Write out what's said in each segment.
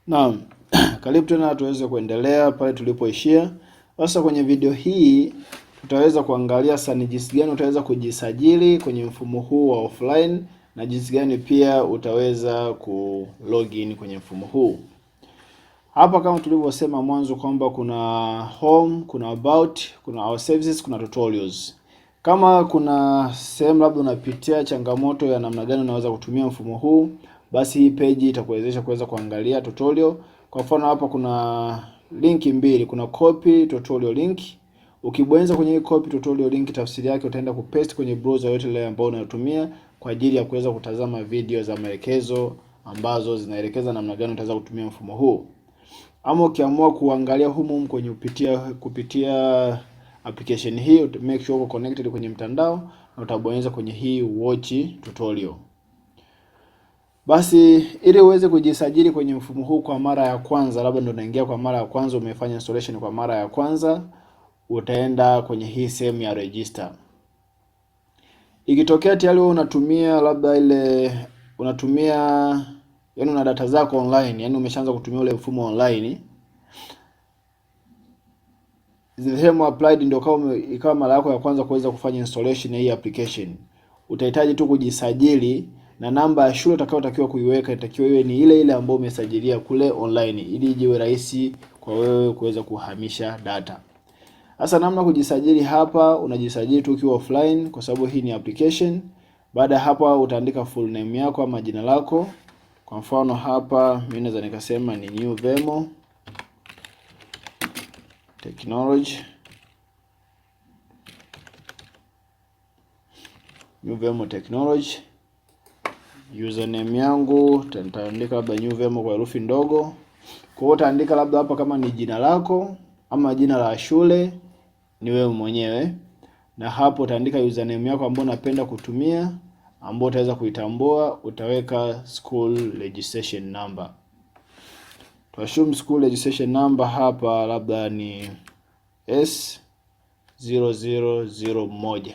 Naam, karibu tena tuweze kuendelea pale tulipoishia. Sasa kwenye video hii tutaweza kuangalia sasa ni jinsi gani utaweza kujisajili kwenye mfumo huu wa offline na jinsi gani pia utaweza login kwenye mfumo huu. Hapa kama tulivyosema mwanzo kwamba kuna home, kuna about, kuna our services, kuna tutorials. Kama kuna sehemu labda unapitia changamoto ya namna gani unaweza kutumia mfumo huu, basi hii page itakuwezesha kuweza kuangalia tutorial. Kwa mfano hapa kuna linki mbili, kuna copy tutorial link. Ukibonyeza kwenye hii copy tutorial link, tafsiri yake utaenda kupaste kwenye browser yote ile ambayo unayotumia kwa ajili ya kuweza kutazama video za maelekezo ambazo zinaelekeza namna gani utaweza kutumia mfumo huu. Ama ukiamua kuangalia humu kwenye kupitia application hii, make sure uko connected kwenye mtandao na utabonyeza kwenye hii watch tutorial. Basi ili uweze kujisajili kwenye mfumo huu kwa mara ya kwanza, labda ndio unaingia kwa mara ya kwanza, umefanya installation kwa mara ya kwanza, utaenda kwenye hii sehemu ya register. Ikitokea tayari wewe unatumia labda yani una data zako online, yani umeshaanza kutumia ule mfumo online, sehemu applied ndio kama ikawa mara yako ya kwanza kuweza kufanya installation ya hii application, utahitaji tu kujisajili na namba ya shule utakayotakiwa kuiweka itakiwa iwe ni ile ile ambayo umesajilia kule online, ili iwe rahisi kwa wewe kuweza kuhamisha data. Sasa namna kujisajili hapa, unajisajili tu ukiwa offline kwa sababu hii ni application. Baada ya hapa utaandika full name yako ama jina lako. Kwa mfano hapa mimi naweza nikasema ni New Vemo Technology. New Vemo Technology. Username yangu nitaandika labda New Vemo kwa herufi ndogo. Kwa hiyo utaandika labda hapa kama ni jina lako ama jina la shule ni wewe mwenyewe, na hapo utaandika username yako ambayo unapenda kutumia, ambayo utaweza kuitambua. Utaweka school registration number. Tuassume school registration number hapa labda ni S0001.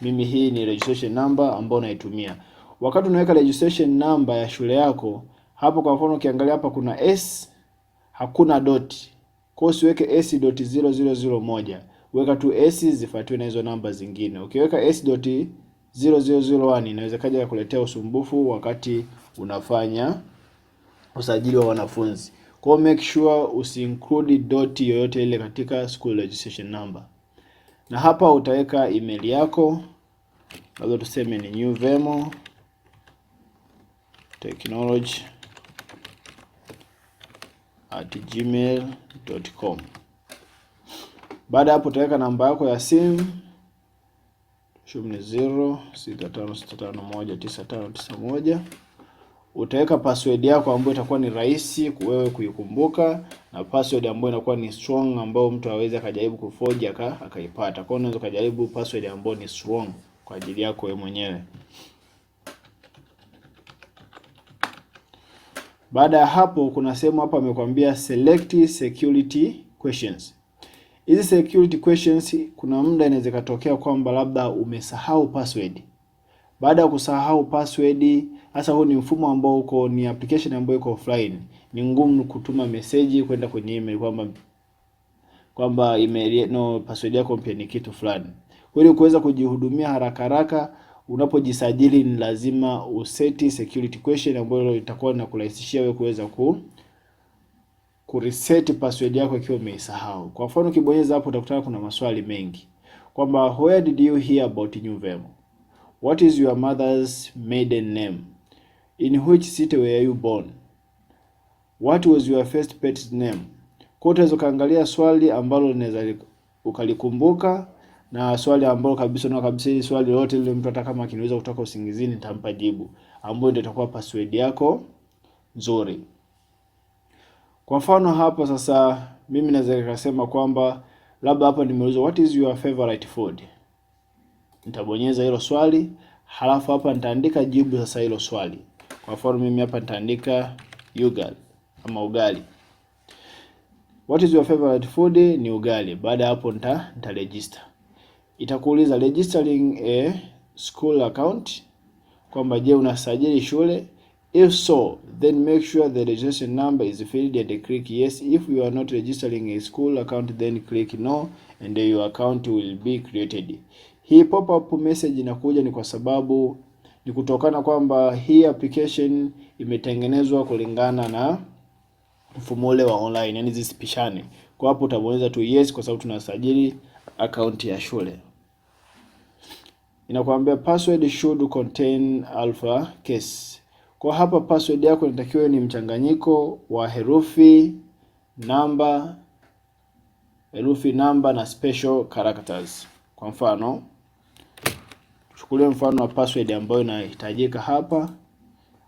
Mimi hii ni registration number ambayo naitumia. Wakati unaweka registration number ya shule yako, hapo kwa mfano ukiangalia hapa kuna S, hakuna dot. Kwa hiyo usiweke S.0001. Weka tu S zifuatiwe na hizo namba zingine. Ukiweka S.0001 inaweza kaja kukuletea usumbufu wakati unafanya usajili wa wanafunzi. Kwa hiyo make sure usiinclude dot yoyote ile katika school registration number. Na hapa utaweka email yako. Labda tuseme ni New Vemo technology@gmail.com. Baada hapo utaweka namba yako ya simu, ni 0656519591. Utaweka password yako ambayo itakuwa ni rahisi wewe kuikumbuka, na password ambayo inakuwa ni strong, ambayo mtu hawezi akajaribu kuforge akaipata. Kwa hiyo unaweza kujaribu password ambayo ni strong kwa ajili yako wewe mwenyewe. Baada ya hapo kuna sehemu hapa amekwambia select security questions. Hizi security questions kuna muda inaweza katokea kwamba labda umesahau password. Baada ya kusahau password, hasa huu ni mfumo ambao ni application ambayo iko offline, ni ngumu kutuma message kwenda kwenye email kwamba email password yako mpya ni kitu fulani. Kwa hiyo kuweza kujihudumia haraka unapojisajili, ni lazima useti security question ambayo itakuwa inakurahisishia wewe kuweza kureset password yako ikiwa umeisahau. Kwa mfano ukibonyeza hapo utakutana kuna maswali mengi kwamba where did you hear about New Vemo? What is your mother's maiden name? In which city were you born? What was your first pet's name? Kwa hiyo unaweza kaangalia swali ambalo unaweza ukalikumbuka, na swali ambalo kabisa hili swali lolote lile mtu hata kama akiniweza kutoka usingizini nitampa jibu ambayo ndio itakuwa password yako nzuri. Kwa mfano hapa sasa mimi naweza kusema kwamba labda hapa nimeulizwa what is your favorite food. Nitabonyeza hilo swali, halafu hapa nitaandika jibu sasa hilo swali. Kwa mfano mimi hapa nitaandika ugali ama ugali. What is your favorite food? Ni ugali. Baada hapo nita register. Itakuuliza registering a school account, kwamba je, unasajili shule. If so, then make sure the registration number is filled and click yes. If you are not registering a school account, then click no and your account will be created. Hii pop-up message inakuja ni kwa sababu ni kutokana kwamba hii application imetengenezwa kulingana na mfumo ule wa online, yani zisipishane. Kwa hapo utabonyeza tu yes kwa sababu tunasajili account ya shule. Inakwambia password should contain alpha case. Kwa hapa password yako inatakiwa ni mchanganyiko wa herufi namba na special characters. Kwa mfano, chukulia mfano wa password ambayo inahitajika hapa,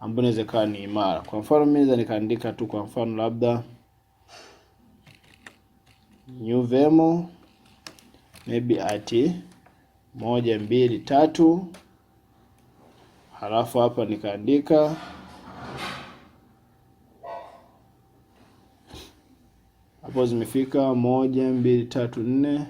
ambayo inaweza kuwa ni imara. Kwa mfano mimi naweza nikaandika tu kwa mfano labda new vemo maybe at 1 2 3, halafu hapa nikaandika hapo zimefika 1 2 3 4,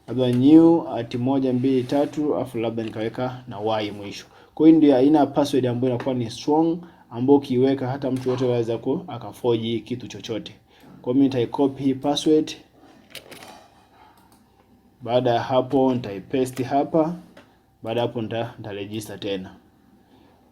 labda new at 1 2 3, afu labda nikaweka na y mwisho. Kwa hiyo ndio aina password ambayo inakuwa ni strong, ambayo ukiweka hata mtu yote anaweza akaforge kitu chochote. Kwa mimi nitaicopy hii password. Baada ya hapo nitaipaste hapa. Baada hapo nitaregister tena.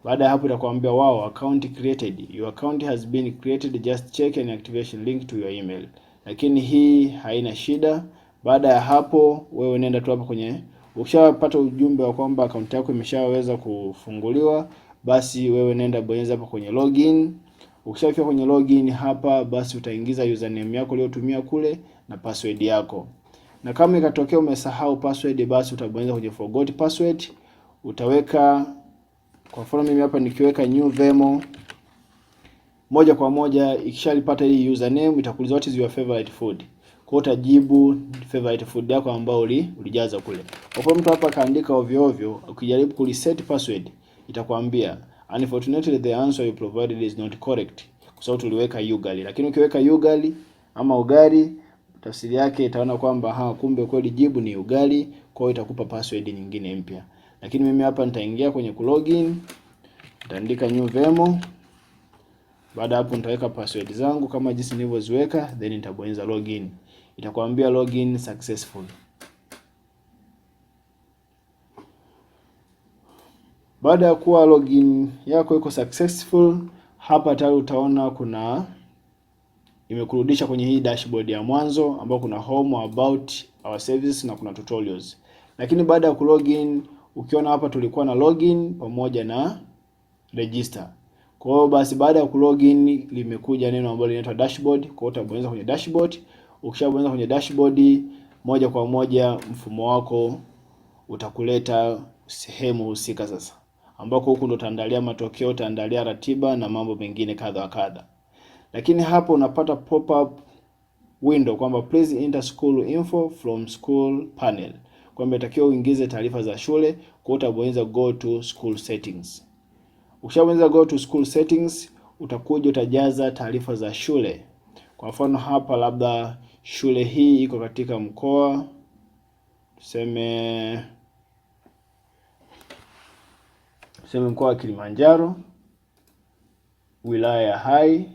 Baada ya hapo itakwambia wow, account created. Your account has been created, just check an activation link to your email. Lakini hii haina shida. Baada ya hapo wewe nenda tu hapa kwenye, ukishapata ujumbe wa kwamba account yako imeshaweza kufunguliwa, basi wewe nenda bonyeza hapa kwenye login. Ukishafika kwenye login hapa, basi utaingiza username yako uliyotumia kule na password yako. Na kama ikatokea umesahau password, basi utabonyeza kwenye forgot password. Utaweka kwa mfano mimi hapa nikiweka new vemo, moja kwa moja ikishalipata hii username itakuuliza what is your favorite food. Kwa utajibu favorite food yako ambayo ulijaza kule. Kwa mfano mtu hapa kaandika ovyo ovyo, ukijaribu ku reset password itakwambia unfortunately the answer you provided is not correct, kwa sababu tuliweka ugali. Lakini ukiweka ugali ama ugali, tafsiri yake itaona kwamba kumbe kweli jibu ni ugali, kwa hiyo itakupa password nyingine mpya. Lakini mimi hapa nitaingia kwenye kulogin, nitaandika new vemo. Baada hapo nitaweka password zangu kama jinsi nilivyoziweka, then nitabonyeza login. Itakwambia login successful. Baada ya kuwa login yako iko successful, hapa tayari utaona kuna imekurudisha kwenye hii dashboard ya mwanzo ambao kuna home, about, our service na kuna tutorials. Lakini baada ya kulogin, ukiona hapa tulikuwa na login pamoja na register. Kwa hiyo basi baada ya kulogin limekuja neno ambalo linaitwa dashboard. Kwa hiyo utabonyeza kwenye dashboard. Ukishabonyeza kwenye dashboard, moja kwa moja mfumo wako utakuleta sehemu husika sasa, ambako huku ndo utaandalia matokeo, utaandalia ratiba na mambo mengine kadha wa kadha. Lakini hapo unapata pop-up window kwamba please enter school info from school panel, kwamba itakiwa uingize taarifa za shule. Kwa utabonyeza go to school settings. Ukishabonyeza go to school settings, utakuja utajaza taarifa za shule. Kwa mfano hapa labda shule hii iko katika mkoa, tuseme mkoa wa Kilimanjaro, wilaya ya Hai.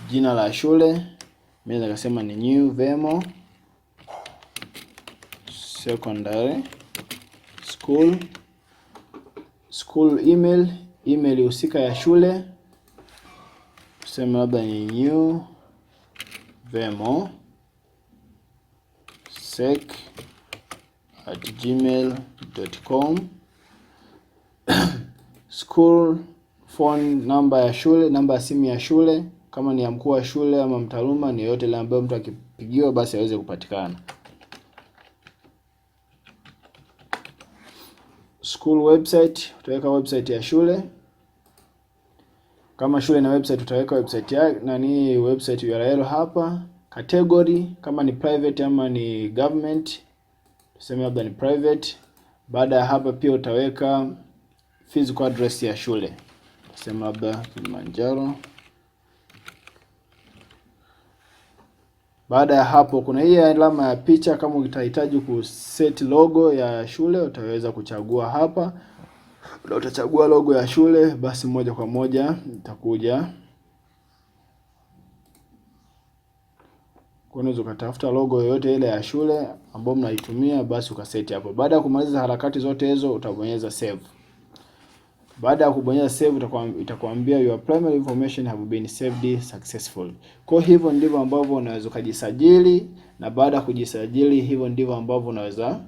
Jina la shule mimi naweza kusema ni New Vemo Secondary School. School email husika ya shule tuseme labda ni New Vemo sec@gmail.com. School phone number ya shule, namba ya simu ya shule, kama ni ya mkuu wa shule ama mtaaluma, ni yote ile ambayo mtu akipigiwa basi aweze kupatikana. School website, utaweka website ya shule. Kama shule na website utaweka website yake na ni website URL hapa. Category, kama ni private ama ni government, tuseme labda ni private. Baada ya hapa pia utaweka physical address ya shule, tuseme labda Kilimanjaro. Baada ya hapo kuna hii alama ya picha, kama utahitaji kuset logo ya shule utaweza kuchagua hapa. na utachagua logo ya shule, basi moja kwa moja itakuja. Unaweza ukatafuta logo yoyote ile ya shule ambayo mnaitumia, basi ukaseti hapo. Baada ya kumaliza harakati zote hizo, utabonyeza save. Baada ya kubonyeza save, itakwambia your primary information have been saved successful. Kwa hivyo ndivyo ambavyo unaweza kujisajili, na baada ya kujisajili, hivyo ndivyo ambavyo unaweza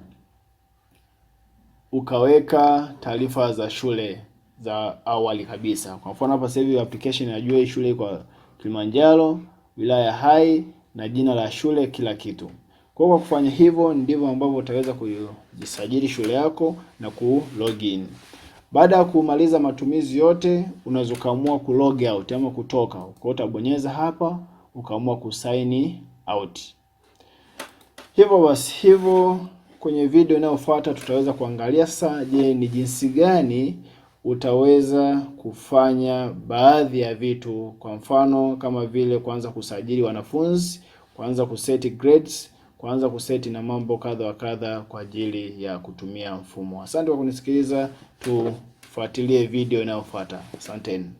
ukaweka taarifa za shule za awali kabisa. Kwa mfano hapa sasa hivi application inajua shule kwa Kilimanjaro, wilaya Hai na jina la shule, kila kitu. Kwa kufanya hivyo ndivyo ambavyo utaweza kujisajili shule yako na login. Baada ya kumaliza matumizi yote, unaweza kaamua log out ama kutoka. Kwa utabonyeza hapa ukaamua kusign out. Hivyo basi, hivyo kwenye video inayofuata tutaweza kuangalia sasa, je, ni jinsi gani utaweza kufanya baadhi ya vitu, kwa mfano kama vile kuanza kusajili wanafunzi, kuanza kuseti grades, kuanza kuseti na mambo kadha wa kadha kwa ajili ya kutumia mfumo. Asante kwa kunisikiliza, tufuatilie video inayofuata. Asanteni.